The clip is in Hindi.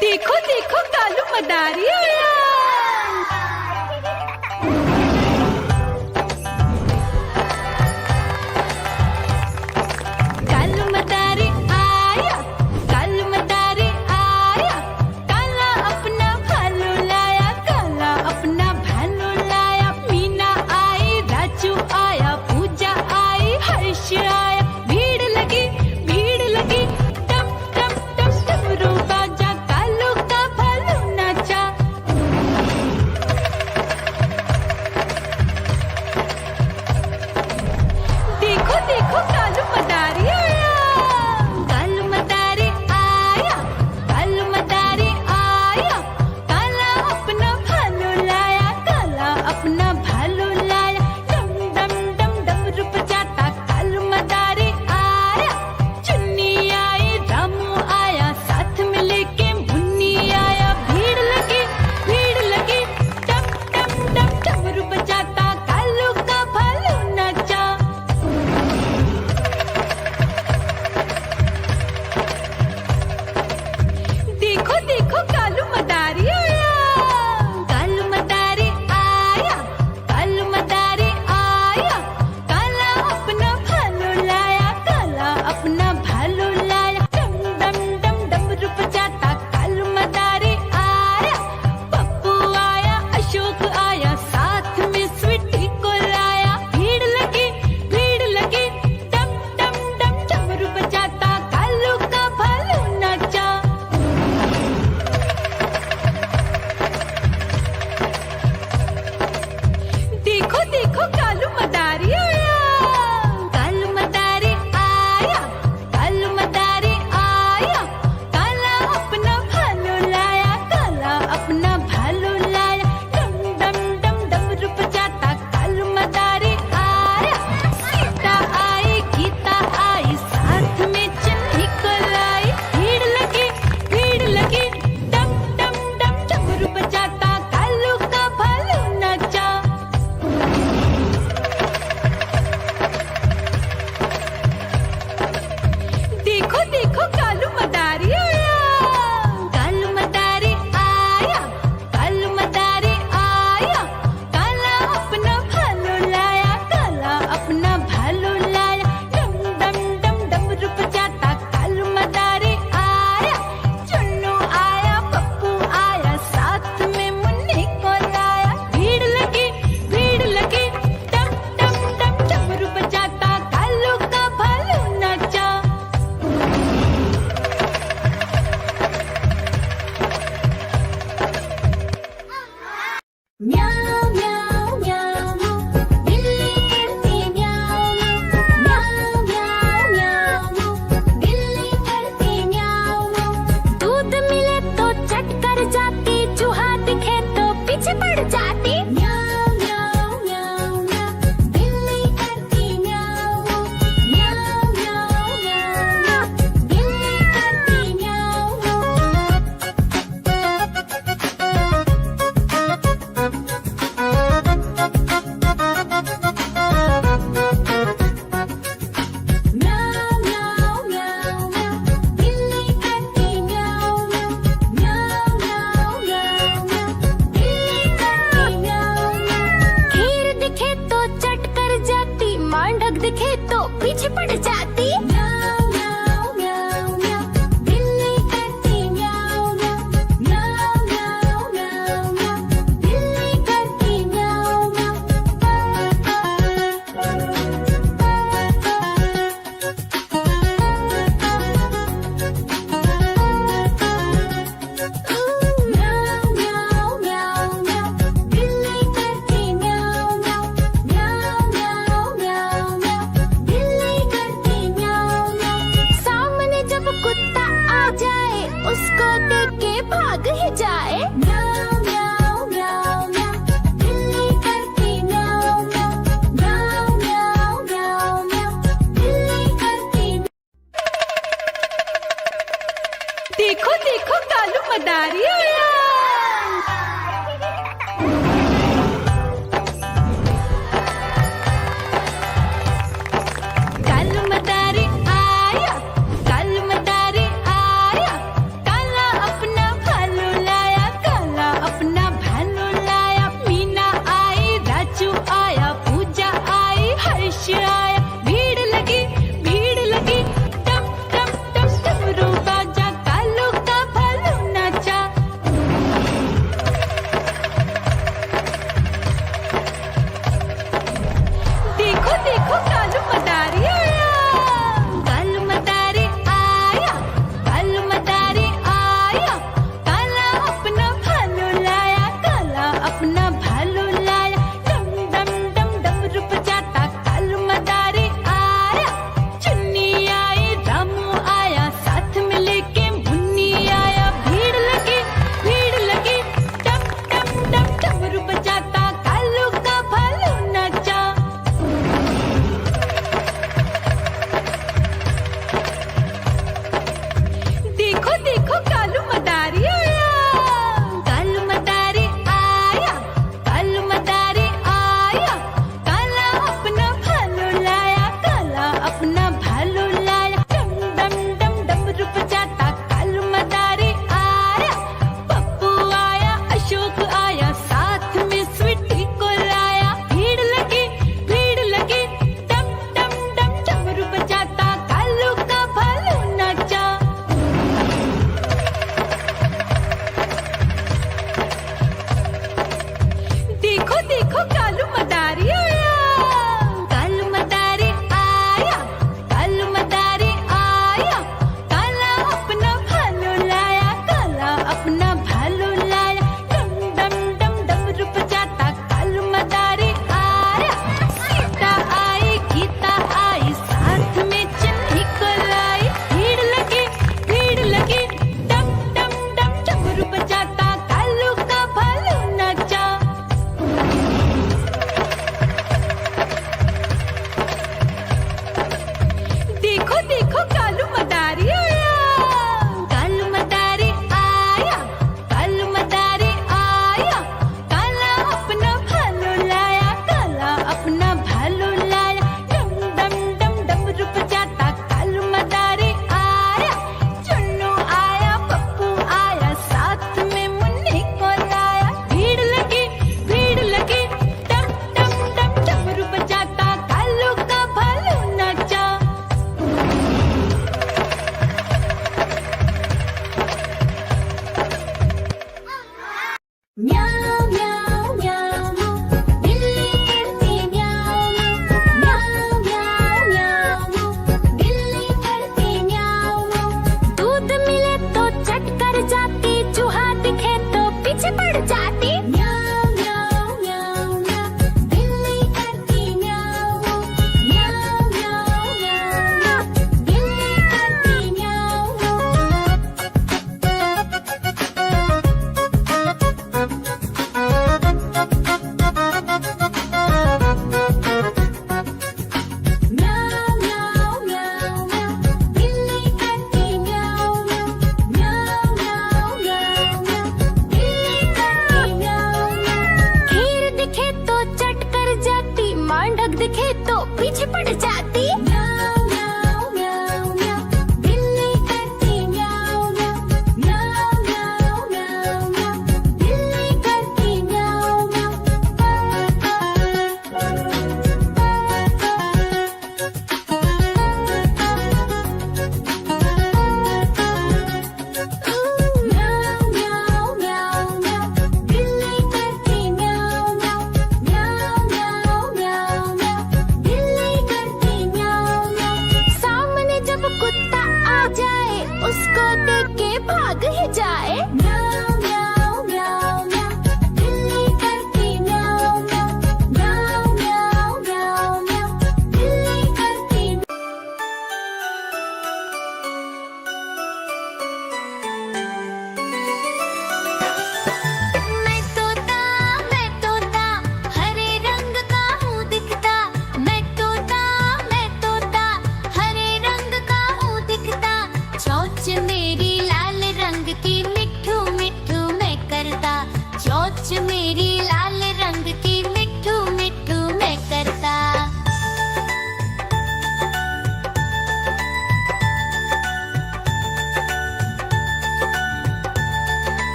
देखो देखो कालू मदारी आया। कालू मदारी आया, कालू मदारी आया। काला अपना भालू लाया, काला अपना भालू लाया। मीना आई, राजू आया, पूजा आई, हर्ष आया। भीड़ लगी टम टम टम डमरू बाजा, कालू का भालू नाचा। देखो देखो कालू मदारी आया, कालू मदारी आया, कालू मदारी आया। काला अपना भालू लाया, काला अपना भालू लाया। डम डम डम डमरू बजाता कालू मदारी आया। चुन्नी आई, रामू आया, साथ में लेके मुन्नी आया। भीड़ लगी टम टम टम डमरू बजाता कालू का भालू नाचा। देखो देखो कालू मदारी आया, कालू मदारी आया, कालू मदारी आया। काला अपना भालू लाया, काला अपना भालू लाया। डम डम डम डमरू बजाता कालू मदारी आया। पप्पू आया, अशोक आया, साथ में स्वीटी को लाया। भीड़ लगी टम टम टम डमरू बजाता कालू का भालू नाचा। देखो देखो कालू मदारी आया, कालू मदारी आया, कालू मदारी आया। काला अपना भालू लाया, काला अपना भालू लाया। डम डम डम डमरू बजाता कालू मदारी आया। सीता आई, गीता आई, साथ में चन्नी को लाई। भीड़ लगी टम टम टम डमरू बजाता कालू का भालू नाचा। देखो देखो कालू मदारी आया, कालू मदारी आया, कालू मदारी आया। काला अपना भालू लाया, काला अपना भालू लाया। डम डम डम डमरू बजाता कालू मदारी आया। चुन्नू आया, पप्पू आया, साथ में मुन्नी को लाया। भीड़ लगी टम टम टम डमरू बजाता कालू का भालू नाचा। म्याऊ म्याऊ म्याऊ, बिल्ली करती म्याऊ म्याऊ म्याऊ म्याऊ, बिल्ली करती म्याऊ। दूध मिले तो चट कर जाती, चूहा दिखे तो पीछे पड़ जाती। म्याऊ म्याऊ म्याऊ म्याऊ, बिल्ली करती म्याऊ म्याऊ म्याऊ म्याऊ, बिल्ली करती म्याऊ। म्याऊ म्याऊ म्याऊ म्याऊ, बिल्ली करती म्याऊ म्याऊ म्याऊ म्याऊ म्याऊ, बिल्ली करती म्याऊ म्याऊ। खीर दिखे तो चट कर जाती, मांडक दिखे तो पीछे पड़ जाती। म्याऊ म्याऊ म्याऊ म्याऊ, बिल्ली करती म्याऊ म्याऊ म्याऊ म्याऊ म्याऊ म्याऊ, बिल्ली करती म्याऊ म्याऊ। म्याऊ म्याऊ म्याऊ म्याऊ, बिल्ली करती म्याऊ म्याऊ म्याऊ म्याऊ म्याऊ म्याऊ, बिल्ली करती म्याऊ म्याऊ। सामने जब कुत्ता आ जाए, उसको देख के भाग ही जाए। म्याऊ म्याऊ म्याऊ म्याऊ, बिल्ली करती म्याऊ म्याऊ म्याऊ म्याऊ म्याऊ म्याऊ, बिल्ली करती। देखो देखो कालू मदारी